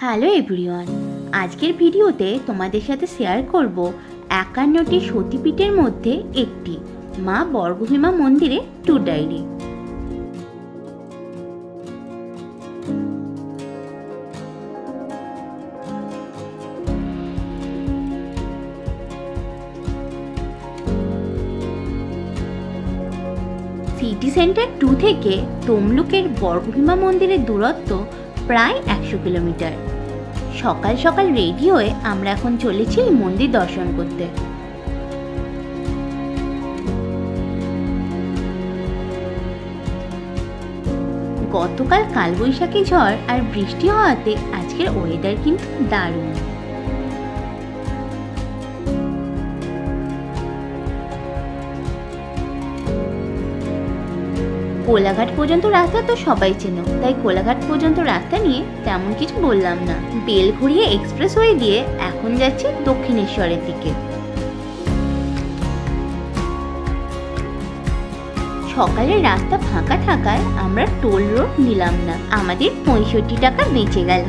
Hello everyone, আজকের ভিডিওতে তোমাদের সাথে শেয়ার করব 51টি সতীপীঠের মধ্যে একটি মা বর্গভীমা মন্দিরে ট্যুর ডায়েরি। সিটি সেন্টার 2 থেকে তমলুকের বর্গভীমা মন্দিরের দূরত্ব প্রায় 100 কিলোমিটার। সকাল সকাল রেডি হয়ে আমরা এখন চলেছি মন্দির দর্শন করতে। গতকাল কালবৈশাখী ঝড় আর বৃষ্টি হওয়াতে আজকের ওয়েদার কিন্তু দারুণ। কোলাঘাট পর্যন্ত রাস্তা তো সবাই চেনো, তাই কোলাঘাট পর্যন্ত রাস্তা নিয়ে তেমন কিছু বললাম না। বেলঘড়িয়া এক্সপ্রেসওয়ে দিয়ে এখন যাচ্ছি দক্ষিণেশ্বরের দিকে। সকালের রাস্তা ফাঁকা থাকায় আমরা টোল রোড নিলাম না, আমাদের 65 টাকা বেঁচে গেল।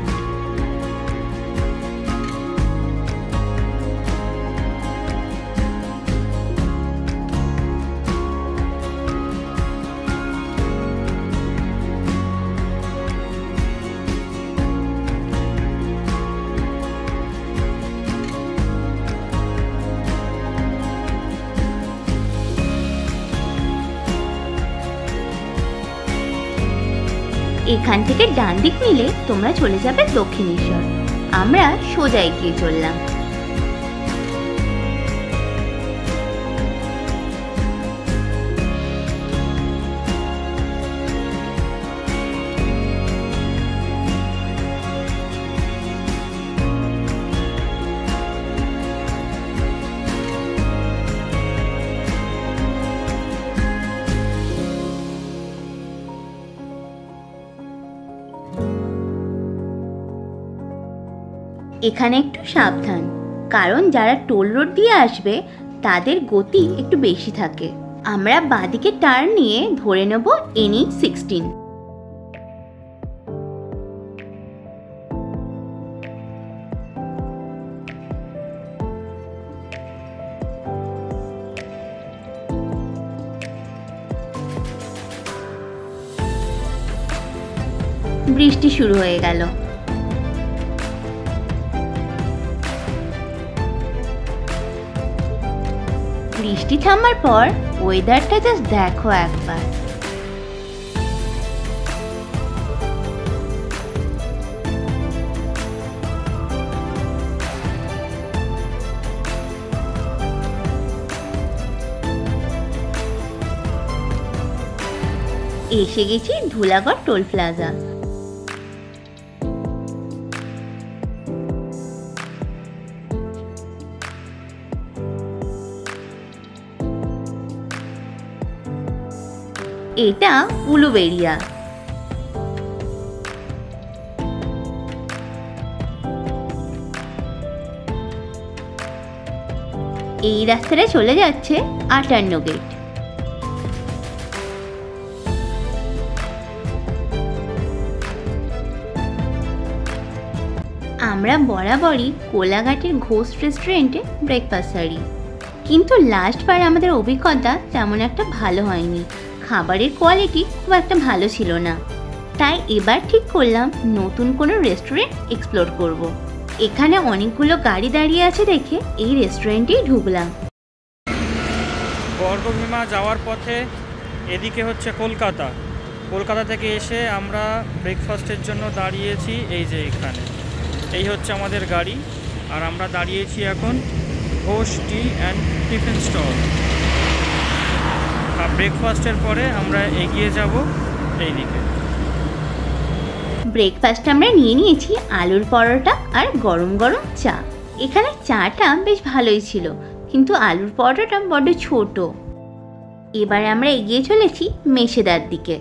এখান থেকে ডান দিক নিলে তোমরা চলে যাবে দক্ষিণেশ্বর। আমরা সোজা এগিয়ে চললাম। এখানে একটু সাবধান, কারণ যারা টোল রোড দিয়ে আসবে তাদের গতি একটু বেশি থাকে। আমরা বাঁদিকে টার্ন নিয়ে ধরে নেব NH16। বৃষ্টি শুরু হয়ে গেল। বৃষ্টি থামার পর ওয়েদারটা জাস্ট দেখো একবার। এসে গেছি ধুলাগড় টোল প্লাজা। এটা উলুবেড়িয়া। এই রাস্তাটা চলে যাচ্ছে 58 গেট। আমরা বরাবরই কোলাঘাটের ঘোষ রেস্টুরেন্টে ব্রেকফাস্ট সারি, কিন্তু লাস্ট বার আমাদের অভিজ্ঞতা তেমন একটা ভালো হয়নি। খাবারের কোয়ালিটি খুব একটা ভালো ছিল না, তাই এবার ঠিক করলাম নতুন কোনো রেস্টুরেন্ট এক্সপ্লোর করব। এখানে অনেকগুলো গাড়ি দাঁড়িয়ে আছে দেখে এই রেস্টুরেন্টেই ঢুকলাম। বর্গভীমা যাওয়ার পথে এদিকে হচ্ছে কলকাতা। কলকাতা থেকে এসে আমরা ব্রেকফাস্টের জন্য দাঁড়িয়েছি এই যে এখানে। এই হচ্ছে আমাদের গাড়ি, আর আমরা দাঁড়িয়েছি এখন ঘোষ টি অ্যান্ড টিফিন স্টল। আর ব্রেকফাস্টের পরে আমরা এগিয়ে যাব এই দিকে। ব্রেকফাস্ট আমরা নিয়ে নিয়েছি আলুর পরোটা আর গরম গরম চা। এখানে চাটা বেশ ভালোই ছিল, কিন্তু আলুর পরোটাটা বড্ড ছোট। এবার আমরা এগিয়ে চলেছি মেছেদার দিকে।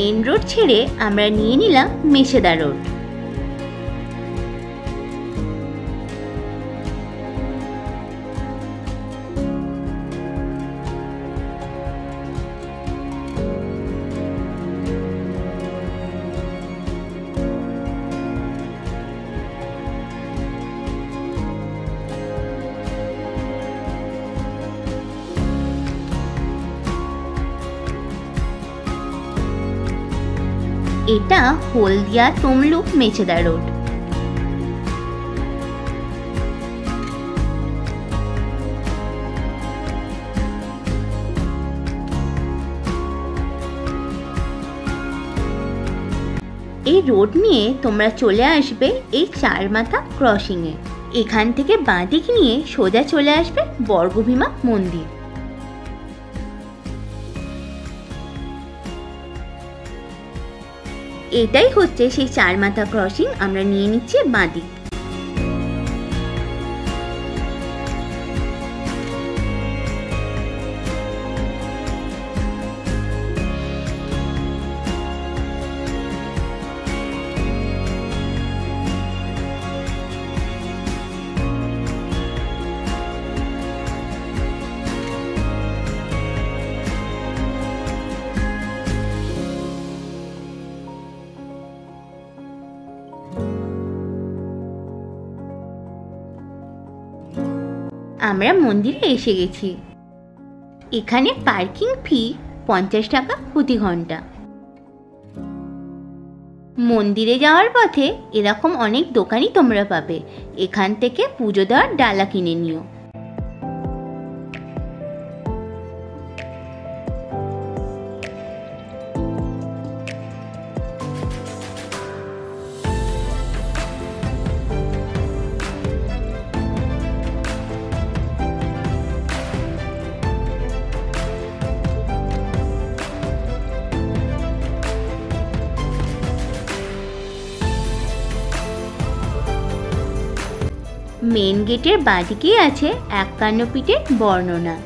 মেন রোড ছেড়ে আমরা নিয়ে নিলাম মেছেদা রোড। এটা হলদিয়া তমলুক মেছেদা রোড। এই রোড নিয়ে তোমরা চলে আসবে এই চারমাথা ক্রসিংয়ে। এখান থেকে বাঁদিক নিয়ে সোজা চলে আসবে বর্গভীমা মন্দির। এটাই হচ্ছে সেই চারমাথা ক্রসিং। আমরা নিয়ে নিচ্ছি বাঁদিক। আমরা মন্দিরে এসে গেছি। এখানে পার্কিং ফি 50 টাকা প্রতি ঘন্টা। মন্দিরে যাওয়ার পথে এরকম অনেক দোকানই তোমরা পাবে। এখান থেকে পুজো দেওয়ার ডালা কিনে নিও। মেন গেটের বাঁদিকেই আছে 51 পীঠের বর্ণনা।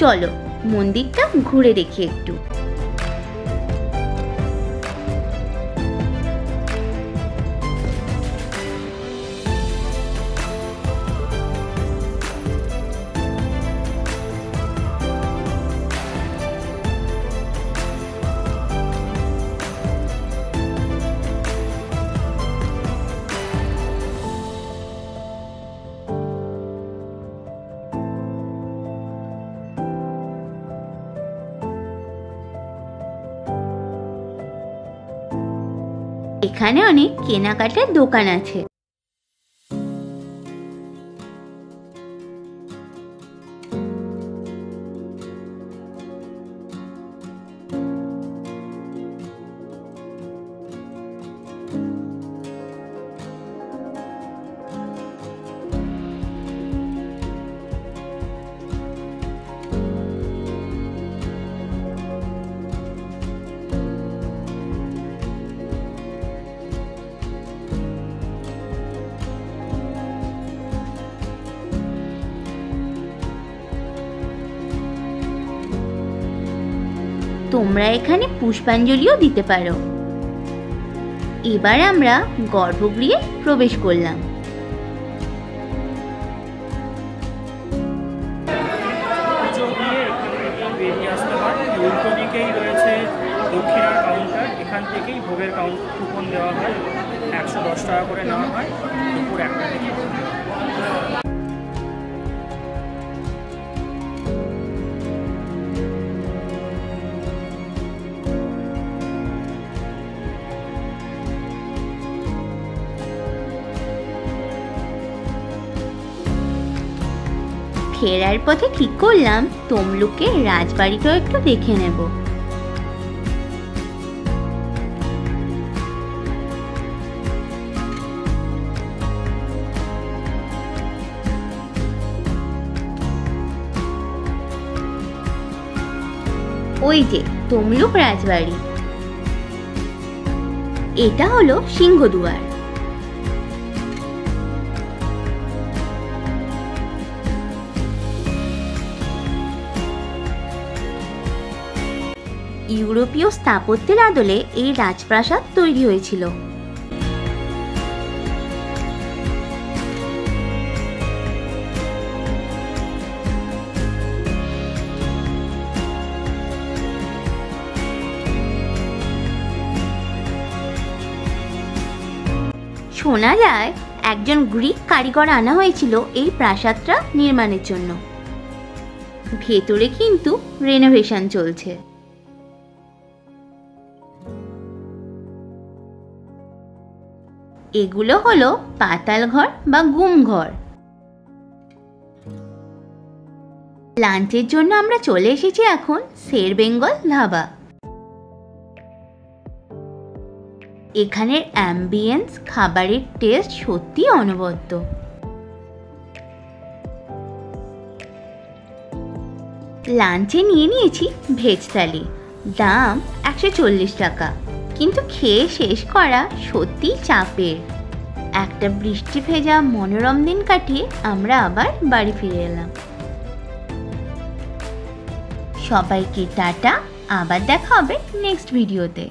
চলো মন্দিরটা ঘুরে দেখি একটু। এখানে অনেক কেনাকাটার দোকান আছে। তোমরা এখানে পুষ্পাঞ্জলিও দিতে পারো। এবার আমরা গর্ভগৃহে প্রবেশ করলাম। বেরিয়ে আসতে হয়। উল্টো দিকেই রয়েছে দক্ষিণার কাউন্টার। এখান থেকেই ভোগের কুপন দেওয়া হয়। 110 টাকা করে নেওয়া হয় দুপুর 1টা থেকে। ফেরার পথে ঠিক করলাম তমলুকের রাজবাড়িটাও একটু দেখে নেব। ওই যে তমলুক রাজবাড়ি, এটা হলো সিংহদুয়ার। ইউরোপীয় স্থাপত্যের আদলে এই রাজপ্রাসাদ তৈরি হয়েছিল। শোনা যায় একজন গ্রিক কারিগর আনা হয়েছিল এই প্রাসাদটা নির্মাণের জন্য। ভেতরে কিন্তু রেনোভেশন চলছে। এগুলো হলো পাতাল ঘর বা গুম ঘর। লাঞ্চের জন্য আমরা চলে এসেছি এখন শের বেঙ্গল ধাবা। এখানের অ্যাম্বিয়েন্স, খাবারের টেস্ট সত্যি অনবদ্য। লাঞ্চে নিয়ে নিয়েছি ভেজ থালি, দাম 140 টাকা, কিন্তু খেয়ে শেষ করা সত্যি চাপের। একটা বৃষ্টি ভেজা মনোরম দিন কাটিয়ে আমরা আবার বাড়ি ফিরে এলাম। সবাইকে টাটা, আবার দেখা হবে নেক্সট ভিডিওতে।